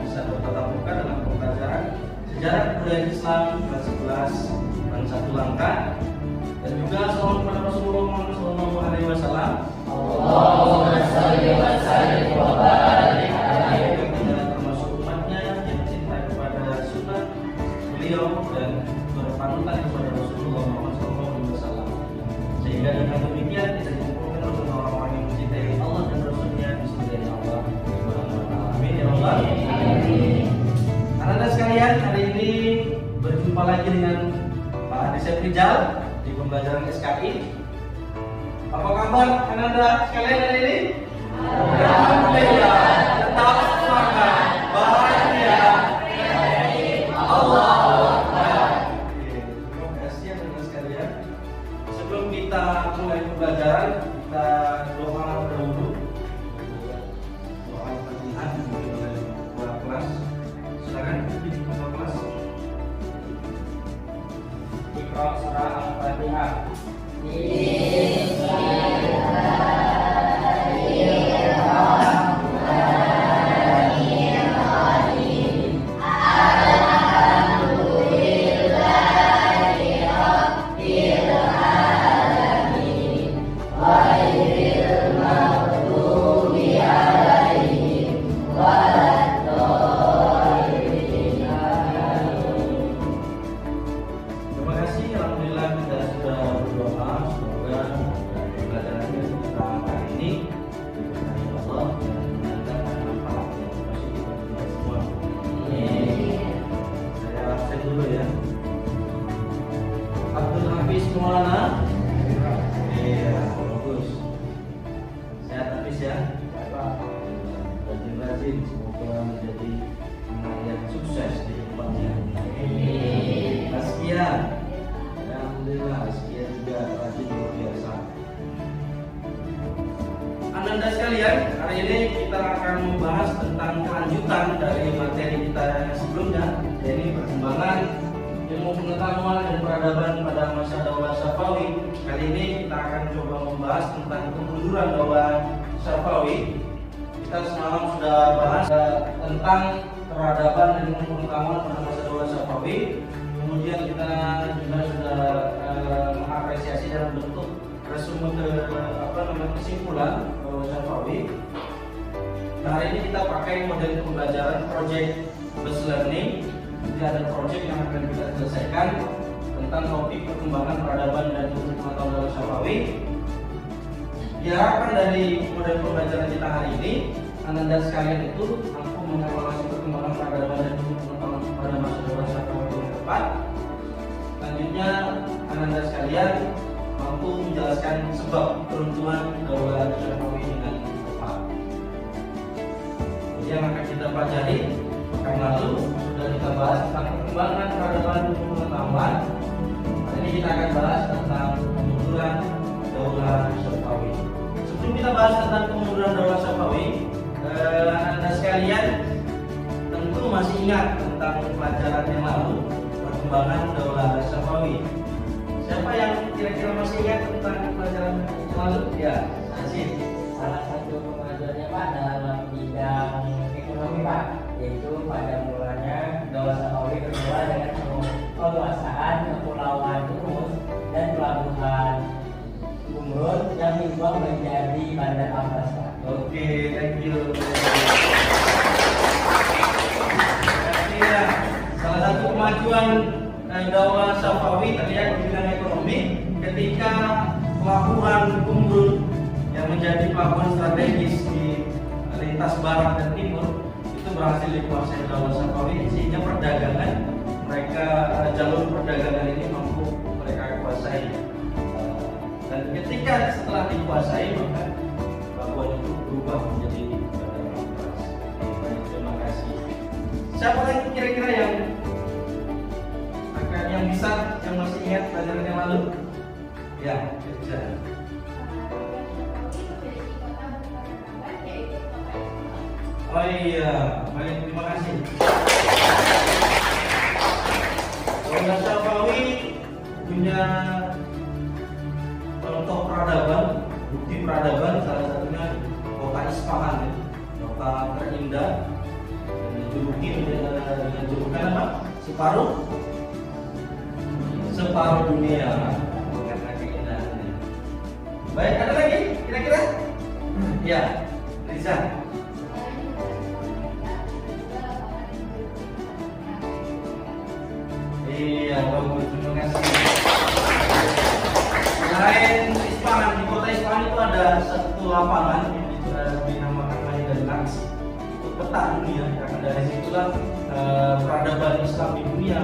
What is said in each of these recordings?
bisa bertatap muka dalam pembelajaran sejarah budaya Islam kelas 11 dan satu langkah, dan juga salawat kepada Rasulullah Muhammad SAW. Allahumma shalli wa sallim wa barik alaihi. Kita termasuk umatnya yang cinta kepada sunnah beliau dan berpanutan kepada Rasulullah Muhammad SAW. Sehingga dengan demikian kita dikumpulkan oleh orang-orang yang mencintai Allah dan Rasulnya di surga Allah Subhanahu wa Ta'ala. Amin ya Allah. Anak-anak sekalian, hari ini berjumpa lagi dengan Pak Adi Rizal di pembelajaran SKI. Apa kabar anak-anak sekalian hari ini? Alhamdulillah, tetap semangat, bahagia. Allahu Akbar. Terima kasih anak-anak sekalian. Sebelum kita mulai pembelajaran, kita doa dahulu. Doa Fatihah dimulai oleh ketua kelas. Silakan ketua kelas. Iqra surah Al-Fatihah. Terima kasih, alhamdulillah kita sudah berdoa, semoga pembelajaran kita kali ini diberkahi Allah dan mendatangkan manfaat yang positif bagi kita semua. Saya absen dulu ya. Abdul Hafiz Maulana. Iya, bagus. Sehat Hafiz ya. Rajin-rajin, semoga menjadi anak yang sukses di depannya. Askia, alhamdulillah Askia juga rajin luar biasa. Anda sekalian, hari ini kita akan membahas tentang kelanjutan dari materi kita yang sebelumnya, yaitu perkembangan ilmu pengetahuan dan peradaban pada masa Daulah Safawi. Kali ini kita akan coba membahas tentang kemunduran Daulah Safawi. Kita semalam sudah bahas tentang peradaban dan ilmu pengetahuan pada masa Daulah Safawi. Kemudian kita juga sudah mengapresiasi dalam bentuk resume kesimpulan Safawi. Nah, hari ini kita pakai model pembelajaran project based learning. Jadi ada project yang akan kita selesaikan tentang topik perkembangan peradaban dan ilmu pengetahuan Daulah Safawi. Diharapkan dari model pembelajaran kita hari ini, anda sekalian itu mampu mengevaluasi perkembangan peradaban dan ilmu pengetahuan pada masa Daulah Safawi yang tepat. Selanjutnya, anda sekalian mampu menjelaskan sebab keruntuhan Daulah Safawi dengan tepat. Jadi yang akan kita pelajari pekan lalu sudah kita bahas tentang perkembangan peradaban dan ilmu pengetahuan. Hari ini kita akan bahas tentang kemunduran Daulah Safawi. Sebelum kita bahas tentang kemunduran Daulah Safawi, anda sekalian tentu masih ingat tentang pelajaran yang lalu, perkembangan Daulah Safawi. Siapa yang kira-kira masih ingat tentang pelajaran yang lalu? Ya, Nasib. Salah satu pembelajarannya Pak dalam bidang ekonomi Pak, yaitu pada mulanya Daulah Safawi bermula dengan penguasaan Kepulauan Humus dan Pelabuhan Gumrud yang diubah menjadi Bandar Abbas Pak. Oke, thank you. Ya, salah satu kemajuan Daulah Safawi tadi yang di bidang ekonomi ketika pelabuhan Gumrud yang menjadi pelabuhan strategis di lintas barat dan timur itu berhasil dikuasai Daulah Safawi, sehingga perdagangan mereka, jalur perdagangan ini mampu mereka kuasai. Dan ketika setelah dikuasai maka pelabuhan itu berubah menjadi bandar Abbas. Baik, terima kasih. Siapa lagi kira-kira yang bisa, yang masih ingat pelajaran yang lalu? Ya, bisa. Oh iya, baik, terima kasih. Daulah Safawi punya contoh peradaban, bukti peradaban, salah satunya kota Isfahan, kota terindah dan menjulukan apa? Separuh dunia karena keindahannya. Baik, ada lagi kira-kira? Ya, Riza. Iya, bagus, terima kasih. Selain Ispahan, di kota Ispahan itu ada satu lapangan yang dinamakan Maidan Aqsa, peta dunia. Karena dari situlah peradaban Islam di dunia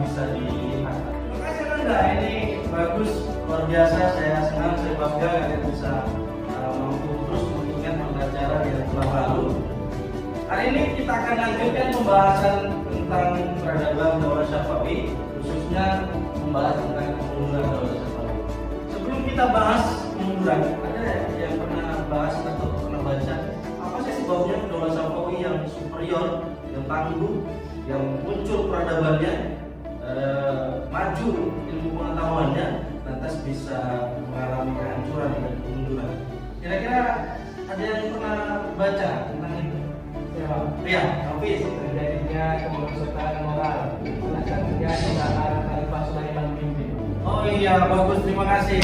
bisa dilihat. Terima kasih Anda, ini bagus, luar biasa. Saya senang, saya bangga kalian bisa mampu terus menunjukkan pembelajaran yang telah lalu. Hari ini kita akan lanjutkan pembahasan tentang peradaban Daulah Syafawi, khususnya membahas tentang kemunduran Daulah Syafawi. Sebelum kita bahas kemunduran, ada yang pernah bahas atau pernah baca apa sih sebabnya Daulah Syafawi yang superior, yang tangguh, yang muncul peradabannya, maju ilmu pengetahuannya, lantas bisa mengalami kehancuran dan kemunduran. Kira-kira ada yang pernah baca tentang itu? Ya, Hafiz. Terjadinya kemerosotan moral setelah terjadi saat Khalifah Sulaiman memimpin. Oh iya, bagus, terima kasih.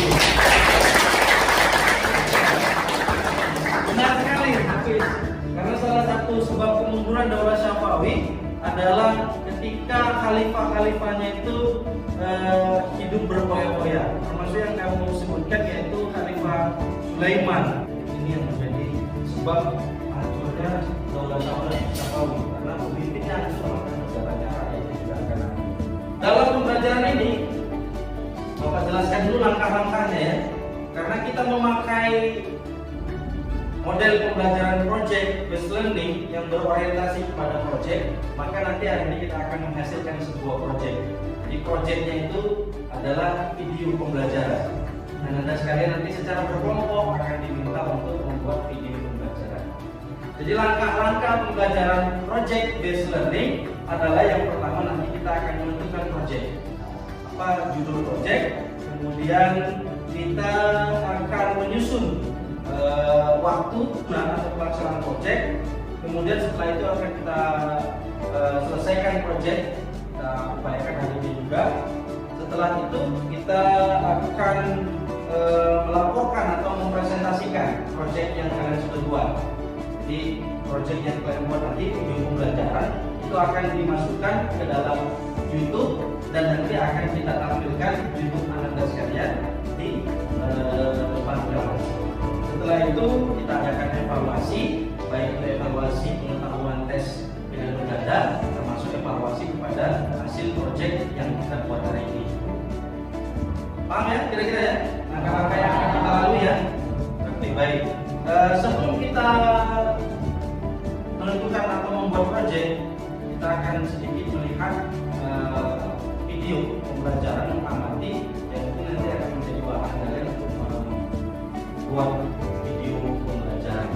Benar sekali, Hafiz. Karena salah satu sebab kemunduran Daulah Syafawi adalah ketika khalifah-khalifahnya itu hidup berfoya-foya. Termasuk yang kamu sebutkan yaitu Khalifah Sulaiman. Ini yang menjadi sebab hancurnya Daulah Syafawi karena pemimpinnya seorang negaranya rakyat juga akan. Dalam pembelajaran ini, Bapak jelaskan dulu langkah-langkahnya ya. Karena kita memakai model pembelajaran project based learning yang berorientasi kepada project, maka nanti hari ini kita akan menghasilkan sebuah project. Jadi projectnya itu adalah video pembelajaran. Dan Anda sekalian nanti secara berkelompok akan diminta untuk membuat video pembelajaran. Jadi langkah-langkah pembelajaran project based learning adalah yang pertama nanti kita akan menentukan project. Apa judul project? Kemudian kita akan menyusun waktu atau pelaksanaan project. Kemudian setelah itu akan kita selesaikan project, kita upayakan hari ini juga. Setelah itu kita akan melaporkan atau mempresentasikan project yang kalian sudah buat. Jadi project yang kalian buat nanti video pembelajaran itu akan dimasukkan ke dalam YouTube dan nanti akan kita tampilkan YouTube Anda sekalian di depan kelas. Setelah itu kita adakan evaluasi, baik itu evaluasi pengetahuan tes pilihan berganda, termasuk evaluasi kepada hasil project yang kita buat hari ini. Paham ya kira-kira ya? Langkah-langkah yang akan kita lalui ya. Oke, baik. Sebelum kita menentukan atau membuat project, kita akan sedikit melihat video pembelajaran mengamati yang itu nanti akan menjadi bahan kalian untuk membuat video pembelajaran.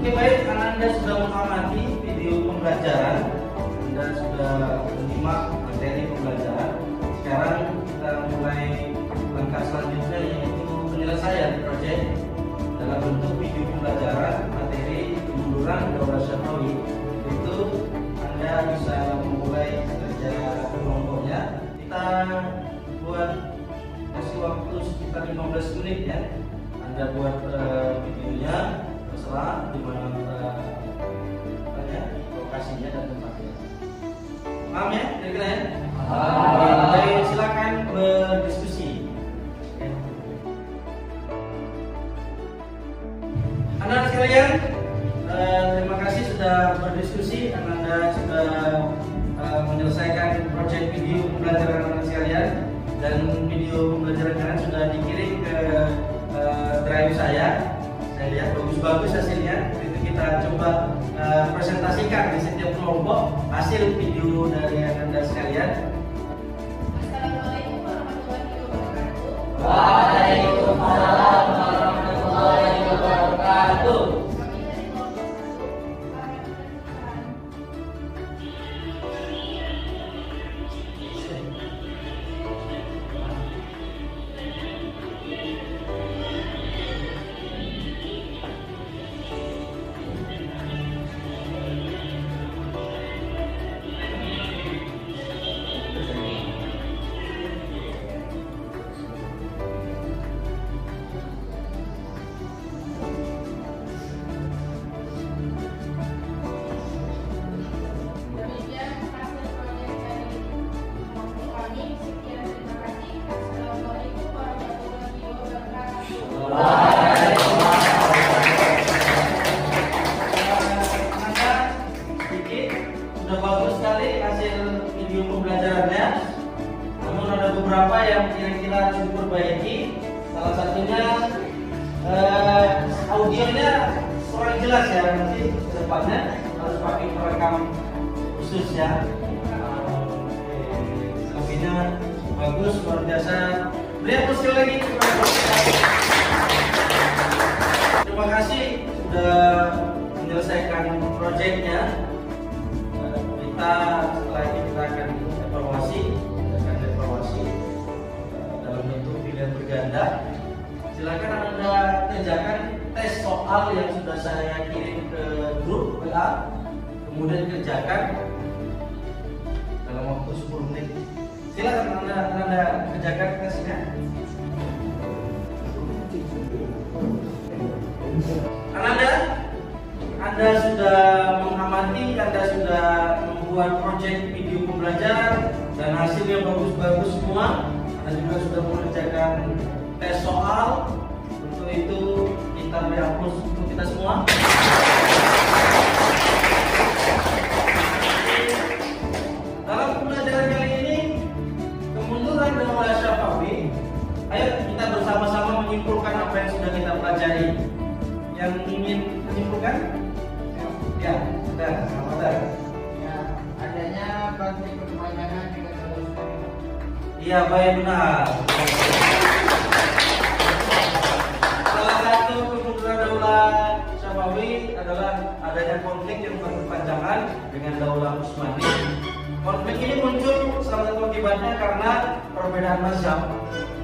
Oke, baik, karena Anda sudah mengamati video pembelajaran, Anda sudah menyimak materi pembelajaran. Sekarang kita mulai langkah selanjutnya, yaitu penyelesaian proyek dalam bentuk video pembelajaran materi kemunduran Daulah Syafawi. Itu Anda bisa memulai kerja kelompoknya. Kita buat kasih waktu sekitar 15 menit ya. Anda buat videonya, terserah di mana lokasinya dan tempatnya. Paham ya kira-kira ya? Paham. Baik, silakan berdiskusi. Anak sekalian, terima kasih sudah berdiskusi dan Anda sudah menyelesaikan proyek video pembelajaran anak sekalian, dan video pembelajaran kalian sudah dikirim ke drive saya. Saya lihat bagus-bagus hasilnya. Itu kita coba presentasikan di setiap kelompok hasil video dari Anda sekalian. Assalamualaikum warahmatullahi wabarakatuh. Waalaikumsalam warahmatullahi wabarakatuh. Kami dari kelompok 1 para penelitian. Demikian hasil proyek dari kelompok kami. Sekian, terima kasih. Assalamualaikum warahmatullahi wabarakatuh. Anda sedikit sudah bagus sekali hasil video pembelajarannya. Namun ada beberapa yang kira-kira harus diperbaiki. Salah satunya audionya kurang jelas ya, nanti ke depannya harus pakai perekam khusus ya. Selebihnya bagus, luar biasa. Beri aplaus sekali lagi. Terima kasih sudah menyelesaikan proyeknya. Kita setelah ini kita akan evaluasi dalam bentuk pilihan berganda. Silakan Anda kerjakan tes soal yang sudah saya kirim ke grup WA, kemudian kerjakan dalam waktu 10 menit. Silakan Anda kerjakan tesnya. Anda sudah mengamati, Anda sudah membuat proyek video pembelajaran dan hasilnya bagus-bagus semua. Anda juga sudah mengerjakan tes soal. Untuk itu kita beri aplaus untuk kita semua. Dalam pembelajaran kali ini, kemunduran Daula Syafawi. Ayo kita bersama-sama menyimpulkan apa yang sudah kita pelajari. Yang ingin menyimpulkan? Ya, sudah, sudah. Ya, adanya konflik perpanjangan dengan teruskan. Iya, baik, benar. Salah satu kemunduran Daulah Syafawi adalah adanya konflik yang berkepanjangan dengan Daulah Utsmani. Konflik ini muncul salah satu akibatnya karena perbedaan mazhab.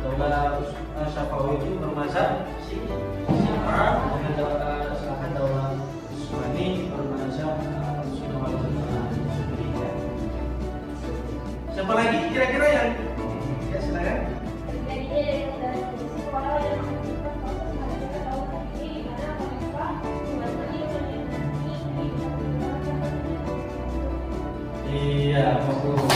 Daulah Syafawi itu bermazhab Syiah dengan Daulah Utsmani bermazhab Sunnah wal Jamaah. Siapa lagi kira-kira yang ya silakan. Iya, bagus.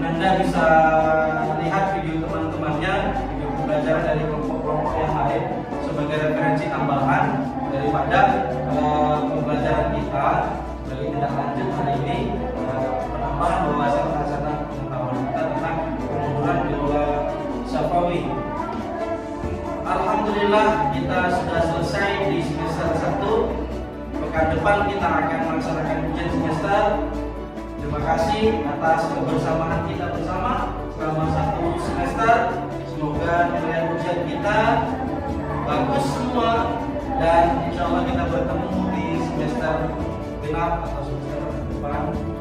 Anda bisa lihat video teman-temannya, video pembelajaran dari kelompok-kelompok yang lain sebagai referensi tambahan daripada pembelajaran kita bagi tindak lanjut hari ini, penambahan wawasan pengetahuan kita tentang kemunduran Daulah Syafawi. Alhamdulillah kita sudah selesai di semester 1. Pekan depan kita akan melaksanakan ujian semester. Terima kasih atas kebersamaan kita bersama selama 1 semester. Semoga nilai ujian kita bagus semua dan insya Allah kita bertemu di semester genap atau semester depan.